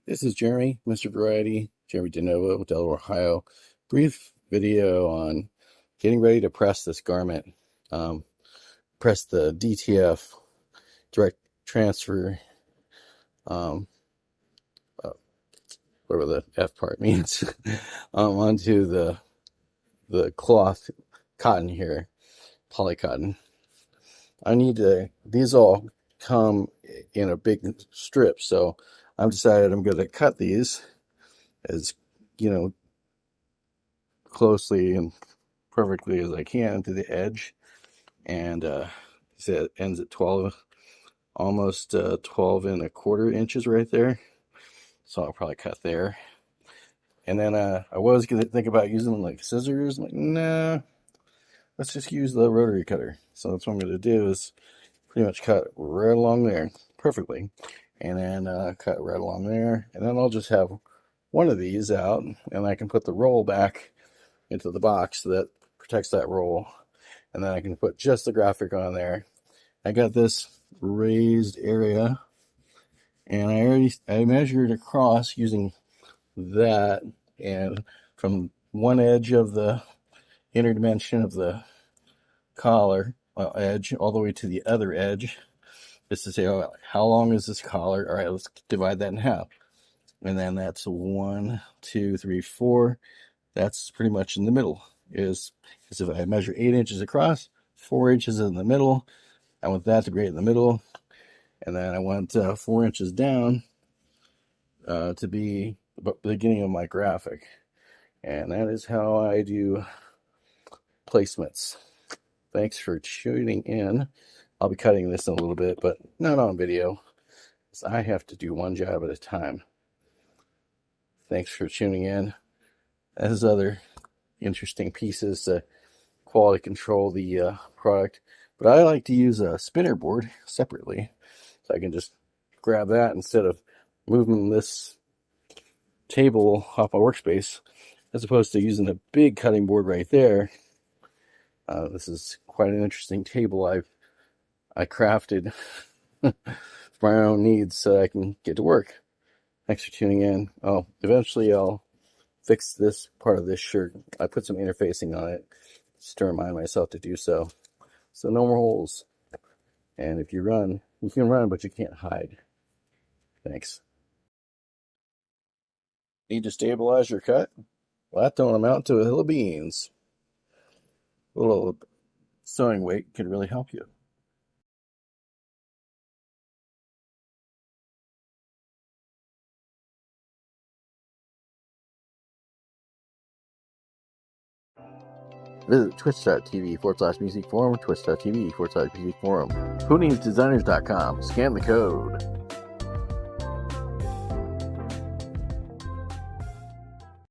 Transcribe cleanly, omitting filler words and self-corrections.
This is Jeremy, Mr. Variety, Jeremy DeNovo, Delaware, Ohio. Brief video on getting ready to press this garment. Press the DTF direct transfer, whatever the F part means, onto the cloth cotton here, polycotton. I need to, these all come in a big strip, so I've decided I'm going to cut these as, closely and perfectly as I can to the edge. And it ends at 12, almost 12¼ inches right there. So I'll probably cut there. And then I was going to think about using like scissors. I'm like, nah, let's just use the rotary cutter. So that's what I'm going to do, is pretty much cut right along there perfectly. And then cut right along there. And then I'll just have one of these out, and I can put the roll back into the box that protects that roll. And then I can put just the graphic on there. I got this raised area, and I measured across using that, and from one edge of the inner dimension of the collar edge all the way to the other edge, just to say, oh, how long is this collar? All right, let's divide that in half. And then that's 1, 2, 3, 4. That's pretty much in the middle. Is if I measure 8 inches across, 4 inches in the middle, I want that to be right in the middle. And then I want 4 inches down to be the beginning of my graphic. And that is how I do placements. Thanks for tuning in. I'll be cutting this in a little bit, but not on video, because I have to do one job at a time. Thanks for tuning in. There's other interesting pieces to quality control the product, but I like to use a spinner board separately, so I can just grab that instead of moving this table off my workspace, as opposed to using a big cutting board right there. This is quite an interesting table I crafted for my own needs, so I can get to work. Thanks for tuning in. Oh, eventually I'll fix this part of this shirt. I put some interfacing on it just to remind myself to do so. So no more holes. And if you run, you can run, but you can't hide. Thanks. Need to stabilize your cut? Well, that don't amount to a hill of beans. A little sewing weight could really help you. Visit twitch.tv/music forum, twitch.tv/music forum. WhoNeedsDesigners.com. Scan the code.